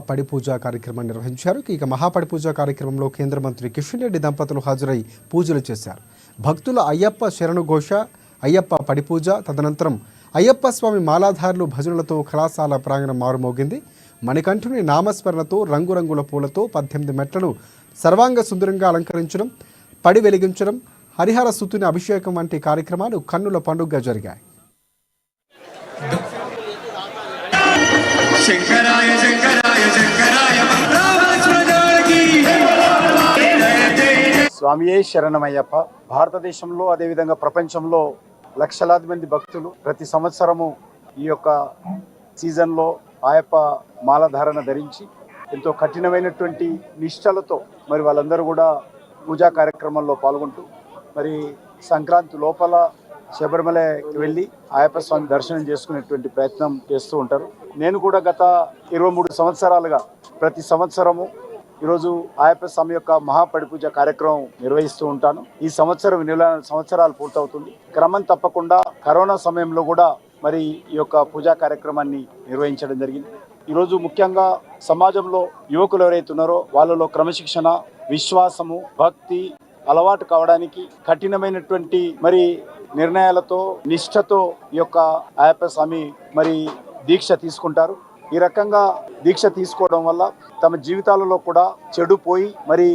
పడి పూజ కార్యక్రమాన్ని నిర్వహించారు. ఇక మహాపడి పూజ కార్యక్రమంలో కేంద్ర మంత్రి కిషన్ రెడ్డి దంపతులు హాజరై పూజలు చేశారు. భక్తుల అయ్యప్ప శరణు ఘోష, అయ్యప్ప పడి పూజ, తదనంతరం అయ్యప్ప స్వామి మాలాధారులు భజనలతో కళాశాల ప్రాంగణం మారుమోగింది. మణికంఠుని నామస్మరణతో రంగురంగుల పూలతో 18 మెట్లను సర్వాంగ సుందరంగా అలంకరించడం, పడి వెలిగించడం, హరిహర సుతుని అభిషేకం వంటి కార్యక్రమాలు కన్నుల పండుగగా జరిగాయి. స్వామియే శరణమయ్యప్ప. భారతదేశంలో అదేవిధంగా ప్రపంచంలో లక్షలాది మంది భక్తులు ప్రతి సంవత్సరము ఈ యొక్క సీజన్లో ఆయప్ప మాలధారణ ధరించి ఎంతో కఠినమైనటువంటి నిష్టలతో మరి వాళ్ళందరూ కూడా పూజా కార్యక్రమంలో పాల్గొంటూ మరి సంక్రాంతి లోపల శబరిమలకి వెళ్ళి ఆయప్ప స్వామి దర్శనం చేసుకునేటువంటి ప్రయత్నం చేస్తూ ఉంటారు. నేను కూడా గత 23 సంవత్సరాలుగా ప్రతి సంవత్సరము ఈరోజు ఆయప్ప స్వామి యొక్క మహాపడి పూజ కార్యక్రమం నిర్వహిస్తూ ఉంటాను. ఈ సంవత్సరం 20 సంవత్సరాలు పూర్తవుతుంది. క్రమం తప్పకుండా కరోనా సమయంలో కూడా మరి ఈ యొక్క పూజా కార్యక్రమాన్ని నిర్వహించడం జరిగింది. ఈరోజు ముఖ్యంగా సమాజంలో యువకులు ఎవరైతే ఉన్నారో వాళ్ళలో క్రమశిక్షణ, విశ్వాసము, భక్తి అలవాటు కావడానికి కఠినమైనటువంటి మరి నిర్ణయాలతో నిష్ఠతో ఈ యొక్క ఆయప్ప స్వామి మరి దీక్ష తీసుకుంటారు. ఈ రకంగా దీక్ష తీసుకోవడం వల్ల తమ జీవితాలలో కూడా చెడు పోయి మరి